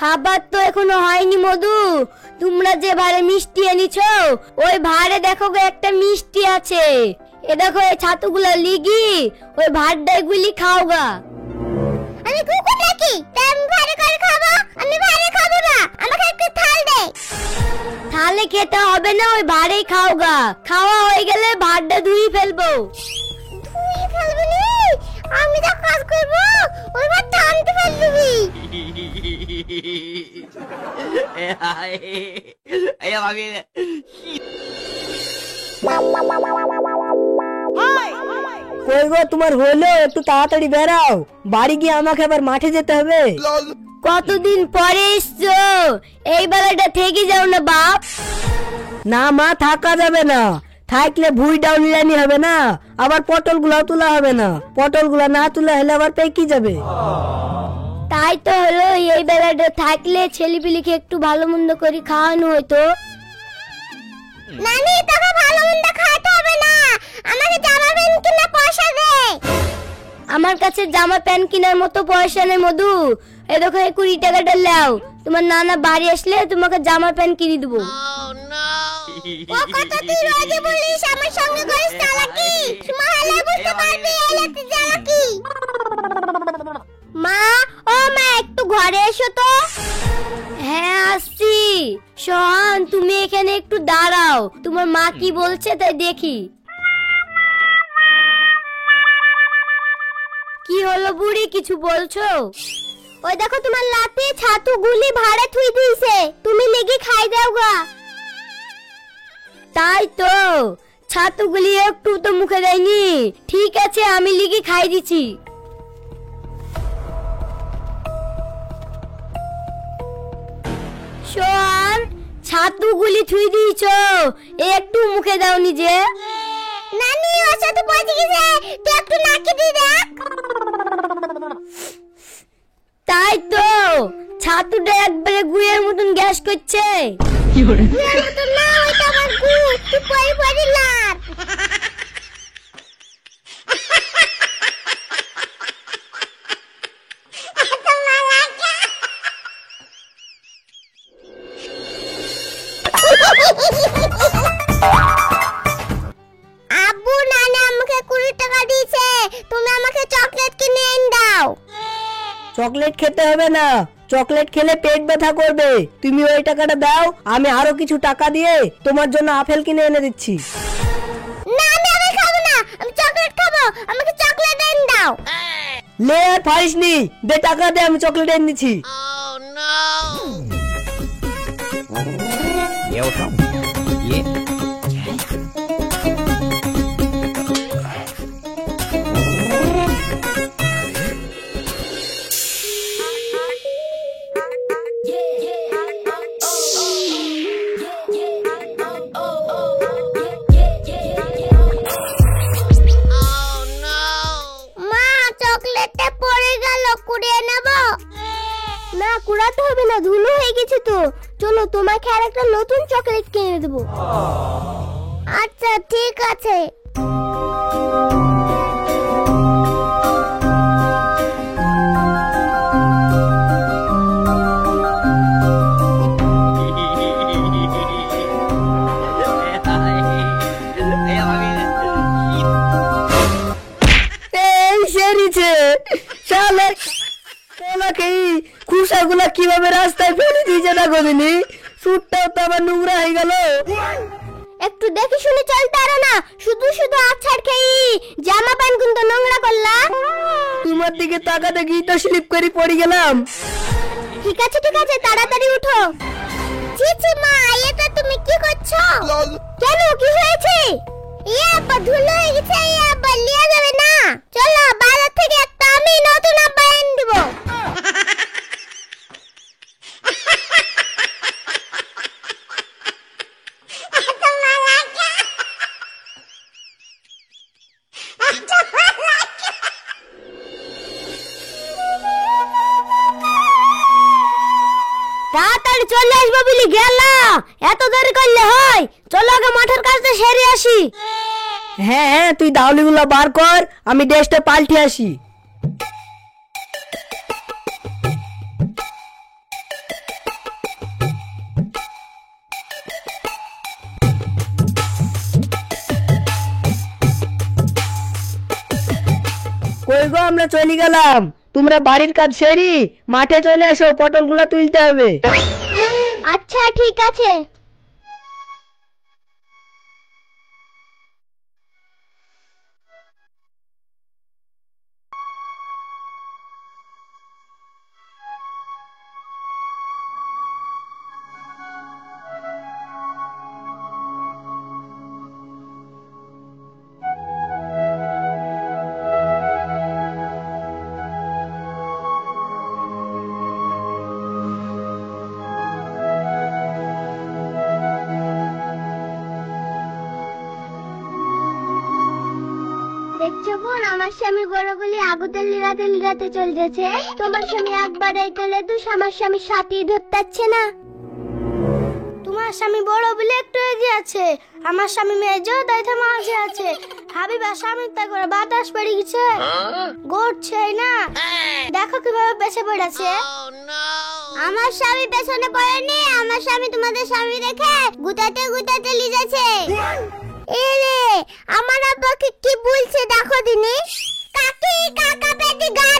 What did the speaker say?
খাবার তো এখনো হয়নি মধু। তোমরা যে ভারে মিষ্টি এনেছো, ওই ভারে দেখো গো একটা মিষ্টি আছে। এ দেখো এই ছাতুগুলা লিগি ওই ভাতটাই গুলি খাও গা। আমি কুকুর নাকি তাই আমি ভারে করে খাবো? আমি ভারে খাবো না, আমাকে একটু থাল দে। থালে খেতে হবে না, ওই ভারেই খাও গা। খাওয়া হয়ে গেলে ভাতটা ধুই ফেলবো। তুই ফেলবি নি, আমি যা কাজ করবো ওই ভাত টানতে ফেলবি। কই গো তোমার হলো? একটু তাড়াতাড়ি বেরাও, বাড়ি গিয়ে আমাকে আবার মাঠে যেতে হবে। কতদিন পরে এসছো, এই বেলাটা থেকে যাও না বাপ। না মা, থাকা যাবে না। থাকলে ভুই ডাউনলাইনি হবে না, আবার পটল গুলাও তোলা হবে না। পটল গুলা না তুলে হলে আবার পেকে যাবে। তাই তো হলো, এই বেলাটা থাকলে ছেলেপিলিকে একটু ভালো মন্দ করে খাওয়ানো হতো। নানি তোকে ভালো মন্দ খাওয়াতে হবে না, আমাকে জামা প্যান্ট কিনে পয়সা দে। আমার কাছে জামা প্যান্ট কেনার মতো পয়সা নেই মধু। এই দেখো এই 20 টাকাটা নাও, তোমার নানা বাড়ি আসলে তোমাকে জামা প্যান্ট কিনে দেবো। ও কথা তুই রোজই বলিস, আমার সঙ্গে করিস চালাকি। মহালে বুঝতে পারবি এলাতে চালাকি। মা, ও মা, একটু ঘরে এসো তো। হ্যাঁ আসছি। সোহান তুমি এখানে একটু দাঁড়াও, তোমার মা কি বলছে তাই দেখি। কি হলো বুড়ি, কিছু বলছো? ওই দেখো তোমার লাতি ছাতু গুলি ভাড়া থুই দিয়েছে, তুমি লেগে খাই দাও গা। তাই তো, ছাতুগুলি একটু তো মুখে দেয়নি। ঠিক আছে, আমি লিখে খাই দিচ্ছি। সোহান, ছাতুগুলি থুই দিয়েছো, একটু মুখে দাও নিজে। নানি ওর সাথে পৌঁছে গেছে, তুই একটু নাকি দিয়ে দেখ। তাই তো, ছাতুটা একবারে গুয়ের মতন গ্যাস করছে। গুয়ের মতন না, ওইটা আমার গু, তুই পরি পরি লার। আব্বু নানা আমাকে 20 টাকা দিয়েছে, তুমি আমাকে চকলেট কিনে এনে দাও। চকলেট খেতে হবে না, চকলেট খেলে পেট ব্যথা করবে। তুমি ওই টাকাটা দাও, আমি আরো কিছু টাকা দিয়ে তোমার জন্য আপেল কিনে এনে দিচ্ছি। না আমি আপেল খাবো না, আমি চকলেট খাবো, আমাকে চকলেট এনে দাও। লে আর পারিসনি, দে টাকা দে, আমি চকলেট এনে দিচ্ছি। ये उठाओ ये মা চকলেটটা পড়ে গেল, কুড়িয়ে নেব? না, কুড়াতে হবে না, ধুলো হয়ে গেছে তো। চলো তোমাকে আর একটা নতুন চকলেট কিনে দেবো। আচ্ছা ঠিক আছে। এই সেরিছে শালা, তোমাকে খুশাগুলা কিভাবে রাস্তায় ফেলে দিয়েছে না গদিনি। সুটটাও তো আবার নোংরা হয়ে গেল। একটু দেখে শুনে চলতে পারো না, শুধু শুধু আছাড় খেয়ে জামা প্যান্ট কিন্তু নোংরা করলা। তোমার দিকে তাকাতে গিয়ে তো স্লিপ করে পড়ে গেলাম। ঠিক আছে তাড়াতাড়ি উঠো। চিচি মা, এটা তুমি কি করছো? কেন, কি হয়েছে? ইয়া আব্বা ধুলো হয়ে গেছে, ইয়া আব্বা লিয়া যাবে না। চলো বাজার থেকে একটা আমি নতুন আব্বা এনে দেব। তাড়াতাড়ি চলে আসবো বলি গেলাম, এত দেরি করলে হয়? চলো আগে মাঠের কাজটা সেরে আসি। হ্যাঁ হ্যাঁ, তুই দাউলিগুলো বার কর, আমি ড্রেসটা পাল্টে আসি। আমরা চলে গেলাম, তোমরা বাড়ির কাজ সেরি মাঠে চলে এসো, পটলগুলো তুলতে হবে। আচ্ছা ঠিক আছে। দেখছো বোন, আমার স্বামী গরুগুলি আগুতে লিরাতে লিরাতে চলতেছে। তোমার স্বামী একবার এই তেলে দুষ, আমার স্বামী সাথী ধরতেছে না। তোমার স্বামী বড় বলে একটু এগিয়ে আছে, আমার স্বামী মেজো দাইতে মাঝে আছে। হাবিবা স্বামী তা করে বাতাস পড়ে গেছে, গড়ছে না, দেখো কিভাবে পেছে পড়েছে। আমার স্বামী পেছনে পড়েনি, আমার স্বামী তোমাদের স্বামী দেখে গুতাতে গুতাতে লিজেছে। এরে আমার আব্বাকে কি বলছে দেখো দিনে। কাকি কাকা পেটি গা